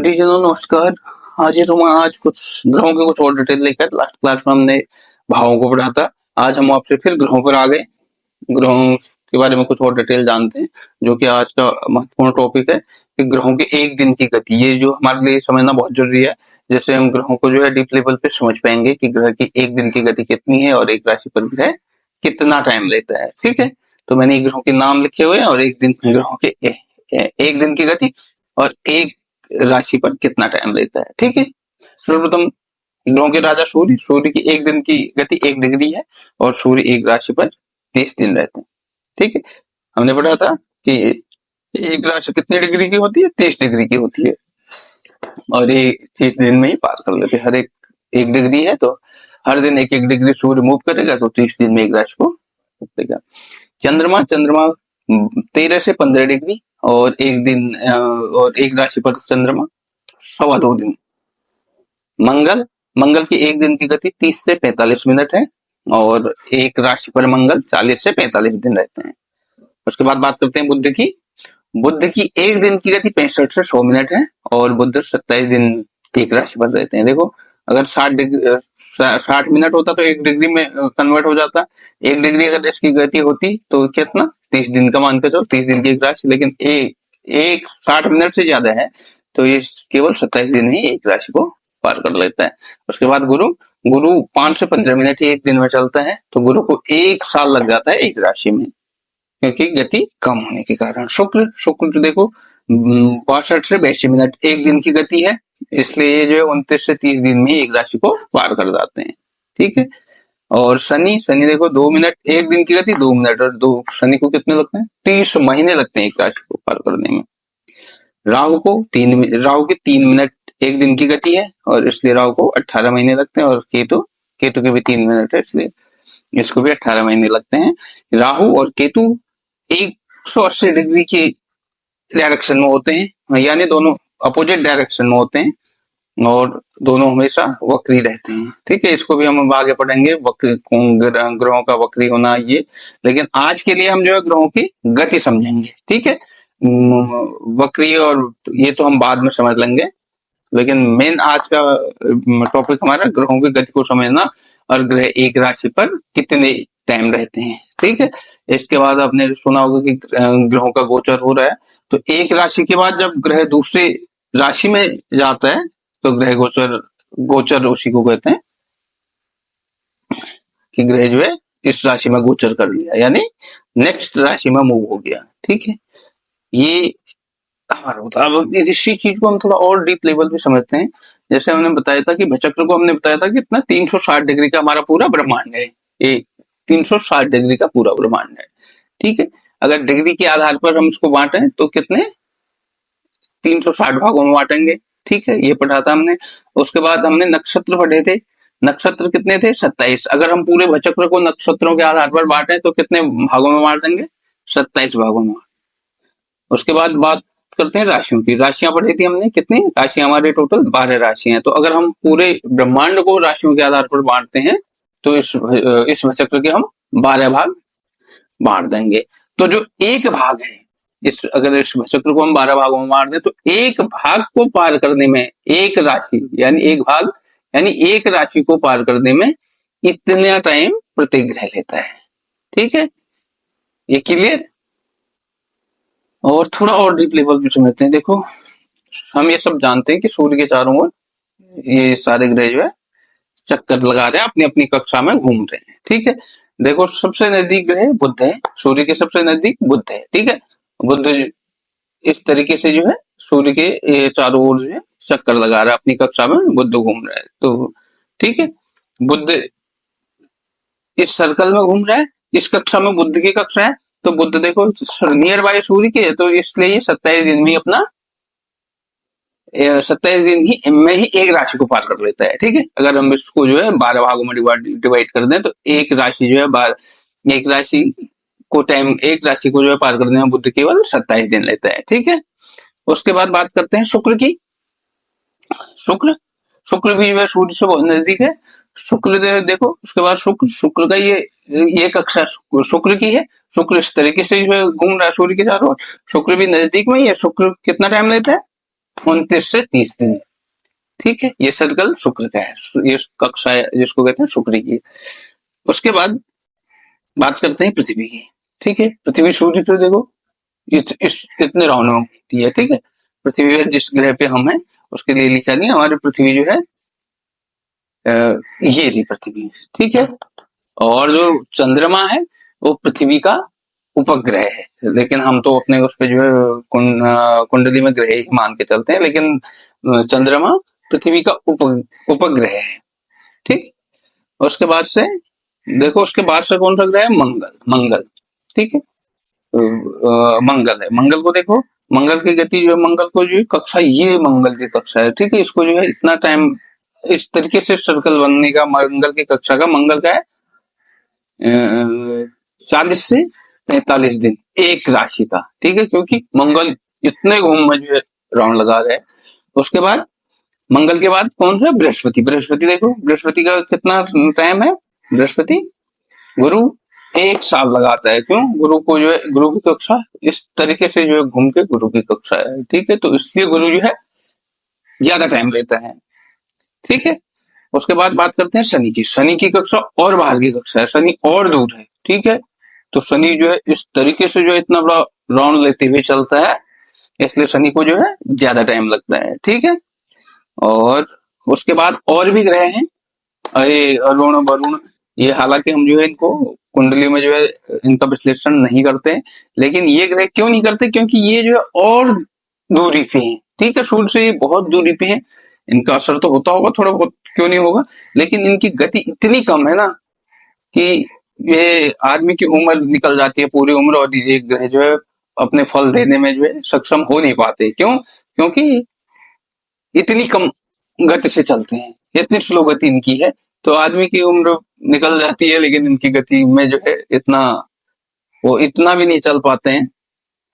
परिजनों नमस्कार। आज कुछ ग्रहों के कुछ और डिटेल लेकर लास्ट क्लास में हमने भावों को पढ़ा था। आज हम आपसे फिर ग्रहों पर आ गए। ग्रहों के बारे में कुछ और डिटेल जानते हैं, जो कि आज का महत्वपूर्ण टॉपिक है कि ग्रहों के एक दिन की गति। ये जो हमारे लिए समझना बहुत जरूरी है, जैसे हम ग्रहों को जो है डीप लेवल पे समझ पाएंगे कि ग्रह की एक दिन की गति कितनी है और एक राशि पर ग्रह कितना टाइम लेता है। ठीक है, तो मैंने ग्रहों के नाम लिखे हुए हैं और एक दिन ग्रहों के एक दिन की गति और एक राशि पर कितना टाइम लेता है। ठीक है, सर्वप्रथम ग्रहों के राजा सूर्य। सूर्य की एक दिन की गति 1 डिग्री है और सूर्य एक राशि पर 30 दिन रहते हैं। ठीक है, हमने पढ़ा था कि एक राशि कितने डिग्री की होती है, 30 डिग्री की होती है और ये 30 दिन में ही पार कर लेते हैं। हर एक डिग्री है तो हर दिन एक डिग्री सूर्य मूव करेगा तो 30 दिन में एक राशि को देगा। चंद्रमा 13 से 15 डिग्री और एक दिन और एक राशि पर चंद्रमा 2.25 दिन। मंगल की एक दिन की गति 30 से 45 मिनट है और एक राशि पर मंगल 40 से 45 दिन रहते हैं। उसके बाद बात करते हैं बुध की एक दिन की गति 65 से 100 मिनट है और बुध 27 दिन एक राशि पर रहते हैं। देखो, अगर 60 मिनट होता तो 1 डिग्री में कन्वर्ट हो जाता। 1 डिग्री अगर इसकी गति होती तो कितना, 30 दिन का मान के चलो, 30 दिन की एक राशि, लेकिन एक 60 मिनट से ज्यादा है तो ये केवल 27 दिन ही एक राशि को पार कर लेता है। उसके बाद गुरु 5 से 15 मिनट ही एक दिन में चलता है तो गुरु को 1 साल लग जाता है एक राशि में, क्योंकि गति कम होने के कारण। शुक्र तो देखो 65 से 82 मिनट एक दिन की गति है, इसलिए ये जो है 29 से 30 दिन में एक राशि को पार कर जाते हैं। ठीक है, और शनि देखो 2 मिनट एक दिन की गति 2 मिनट और शनि को कितने लगते हैं, 30 महीने लगते हैं एक राशि को पार करने में। राहु की 3 मिनट एक दिन की गति है और इसलिए राहु को 18 महीने लगते हैं और केतु के भी 3 मिनट है, इसलिए इसको भी 18 महीने लगते हैं। राहु और केतु 180 डिग्री के डायरेक्शन में होते हैं, यानी दोनों अपोजिट डायरेक्शन में होते हैं और दोनों हमेशा वक्री रहते हैं। ठीक है, इसको भी हम आगे पढ़ेंगे, ग्रहों का वक्री होना ये। लेकिन आज के लिए हम जो है ग्रहों की गति समझेंगे। ठीक है, वक्री और ये तो हम बाद में समझ लेंगे, लेकिन मेन आज का टॉपिक हमारा ग्रहों की गति को समझना और ग्रह एक राशि पर कितने टाइम रहते हैं। ठीक है, इसके बाद आपने सुना होगा कि ग्रहों का गोचर हो रहा है, तो एक राशि के बाद जब ग्रह दूसरी राशि में जाता है तो ग्रह गोचर उसी को कहते हैं कि ग्रह जो है इस राशि में गोचर कर लिया, यानी नेक्स्ट राशि में मूव हो गया। ठीक है, ये हमारा होता है। अब इसी चीज को हम थोड़ा और डीप लेवल पे समझते हैं। जैसे हमने बताया था कि भचक्र को हमने बताया था कि इतना 360 डिग्री का हमारा पूरा ब्रह्मांड है, ये 360 डिग्री का पूरा ब्रह्मांड है। ठीक है, अगर डिग्री के आधार पर हम उसको बांटे तो कितने 360 भागों में बांटेंगे। ठीक है, ये पढ़ा था हमने। उसके बाद हमने नक्षत्र पढ़े थे, नक्षत्र कितने थे, 27। अगर हम पूरे भचक्र को नक्षत्रों के आधार पर बांटे तो कितने भागों में बांट देंगे, 27 भागों में। उसके बाद बात करते हैं राशियों की। राशियां पढ़ी थी हमने, कितनी राशियां, हमारे टोटल 12 राशियां हैं। तो अगर हम पूरे ब्रह्मांड को राशियों के आधार पर बांटते हैं तो इस भचक्र के हम 12 भाग बांट देंगे। तो जो एक भाग है, अगर इस भचक्र को हम 12 भागों में बांट दें तो एक भाग को पार करने में एक राशि यानी एक भाग यानी एक राशि को पार करने में इतना टाइम प्रत्येक ग्रह लेता है। ठीक है, ये क्लियर। और थोड़ा और डीप लेवल पे समझते हैं। देखो, हम ये सब जानते हैं कि सूर्य के चारों ओर ये सारे ग्रह जो है चक्कर लगा रहे हैं, अपनी अपनी कक्षा में घूम रहे हैं। ठीक है, देखो सबसे नजदीक ग्रह बुध है, सूर्य के सबसे नजदीक बुध है। ठीक है, बुध इस तरीके से जो है सूर्य के चारों ओर जो है चक्कर लगा रहा है, अपनी कक्षा में बुध घूम रहा है। तो ठीक है, बुध इस सर्कल में घूम रहा है, इस कक्षा में बुध की कक्षा है, तो बुध देखो नियर बाय सूर्य के, तो इसलिए ये 27 दिन में अपना 27 दिन ही में ही एक राशि को पार कर लेता है। ठीक है, अगर हम इसको जो है 12 भागों में डिवाइड कर दें तो एक राशि जो है एक राशि को जो है पार करने में बुध केवल 27 दिन लेता है। ठीक है, उसके बाद बात करते हैं शुक्र की। शुक्र भी जो है सूर्य से बहुत नजदीक है। शुक्र देखो, उसके बाद शुक्र का ये कक्षा शुक्र की है। शुक्र इस तरीके से जो है घूम रहा है सूर्य के चारों ओर, शुक्र भी नजदीक में ही है। शुक्र कितना टाइम लेता है, 29 से 30 दिन। ठीक है, ये सर्कल शुक्र का है, ये कक्षा है जिसको कहते हैं शुक्र की। उसके बाद बात करते हैं पृथ्वी की। ठीक है, पृथ्वी सूर्य पे देखो इतने राउंड में घूमती है। ठीक है, पृथ्वी पर जिस ग्रह पे हम हैं उसके लिए लिखा नहीं, हमारी पृथ्वी जो है ये रही पृथ्वी। ठीक है, और जो चंद्रमा है वो पृथ्वी का उपग्रह है, लेकिन हम तो अपने उस पे जो है कुंडली में ग्रह ही मान के चलते हैं, लेकिन चंद्रमा पृथ्वी का उपग्रह है। ठीक, उसके बाद से देखो, उसके बाद से कौन सा ग्रह है? मंगल। मंगल, ठीक है, मंगल है। मंगल को देखो, मंगल की गति जो है, मंगल को जो है कक्षा, ये मंगल की कक्षा है। ठीक है, इसको जो है इतना टाइम इस तरीके से सर्कल बनने का मंगल की कक्षा का, मंगल का है 40 से 45 दिन एक राशि का। ठीक है, क्योंकि मंगल इतने घूम में जो है राउंड लगा रहे। उसके बाद मंगल के बाद कौन सा? बृहस्पति। बृहस्पति देखो, बृहस्पति का कितना टाइम है? बृहस्पति गुरु 1 साल लगाता है। क्यों? गुरु को जो है, गुरु की कक्षा इस तरीके से जो है घूम के गुरु की कक्षा है। ठीक है, तो इसलिए गुरु जो है ज्यादा टाइम लेता है। ठीक है, उसके बाद बात करते हैं शनि की। शनि की कक्षा और बाहर की कक्षा है, शनि और दूर है। ठीक है, तो शनि जो है इस तरीके से जो है इतना बड़ा राउंड लेते हुए चलता है, इसलिए शनि को जो है ज्यादा टाइम लगता है। ठीक है, और उसके बाद और भी ग्रह हैं, अरे अरुण वरुण, ये हालांकि हम जो है इनको कुंडली में जो है इनका विश्लेषण नहीं करते, लेकिन ये ग्रह क्यों नहीं करते? क्योंकि ये जो है और दूरी पे हैं। ठीक है, सूर्य से ये बहुत दूरी पे हैं, इनका असर तो होता होगा थोड़ा बहुत, क्यों नहीं होगा, लेकिन इनकी गति इतनी कम है ना कि ये आदमी की उम्र निकल जाती है पूरी उम्र, और ये ग्रह जो है अपने फल देने में जो है सक्षम हो नहीं पाते। क्यों? क्योंकि इतनी कम गति से चलते हैं, इतनी स्लो गति इनकी है, तो आदमी की उम्र निकल जाती है, लेकिन इनकी गति में जो है इतना, वो इतना भी नहीं चल पाते हैं,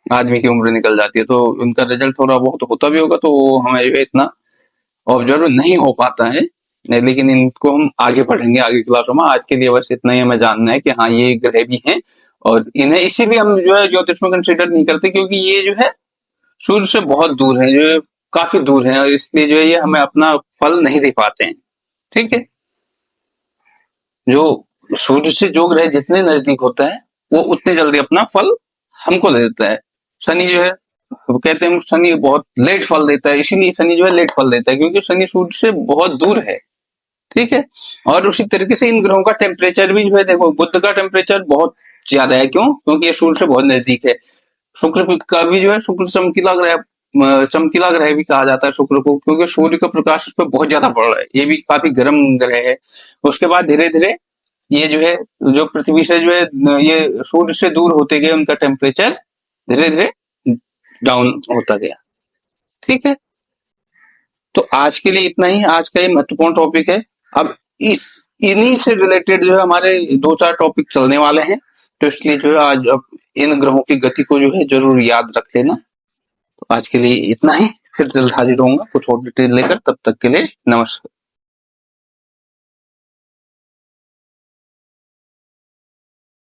आदमी की उम्र निकल जाती है, तो उनका रिजल्ट थोड़ा बहुत होता भी होगा, तो वो हमें जो है इतना ऑब्जर्व नहीं हो पाता है। लेकिन इनको हम आगे पढ़ेंगे आगे क्लासों में। आज के लिए बस इतना ही हमें जानना है कि हाँ, ये ग्रह भी हैं, और इन्हें इसीलिए हम जो है ज्योतिष में कंसिडर नहीं करते, क्योंकि ये जो है सूर्य से बहुत दूर है, जो है काफी दूर है, और इसलिए जो है ये हमें अपना फल नहीं दे पाते हैं। ठीक है, जो सूर्य से जो ग्रह जितने नजदीक होता है वो उतने जल्दी अपना फल हमको दे देता है। शनि जो है, वो कहते हैं शनि बहुत लेट फल देता है, इसीलिए शनि जो है लेट फल देता है, क्योंकि शनि सूर्य से बहुत दूर है। ठीक है, और उसी तरीके से इन ग्रहों का टेम्परेचर भी जो है, देखो बुध का टेम्परेचर बहुत ज्यादा है। क्यों? क्योंकि ये सूर्य से बहुत नजदीक है। शुक्र का भी जो है, शुक्र चमकीला ग्रह, चमकीला ग्रह भी कहा जाता है शुक्र को, क्योंकि सूर्य का प्रकाश उस पर बहुत ज्यादा पड़ रहा है, ये भी काफी गर्म ग्रह है। उसके बाद धीरे धीरे ये जो है, जो पृथ्वी से जो है ये सूर्य से दूर होते गए, उनका टेम्परेचर धीरे धीरे डाउन होता गया। ठीक है, तो आज के लिए इतना ही, आज का ये महत्वपूर्ण टॉपिक है। अब इस इन्हीं से रिलेटेड जो है हमारे 2-4 टॉपिक चलने वाले हैं, तो इसलिए जो है आज अब इन ग्रहों की गति को जो है जरूर याद रख लेना। तो आज के लिए इतना ही, फिर जल्द हाजिर होऊंगा कुछ और डिटेल लेकर, तब तक के लिए नमस्कार।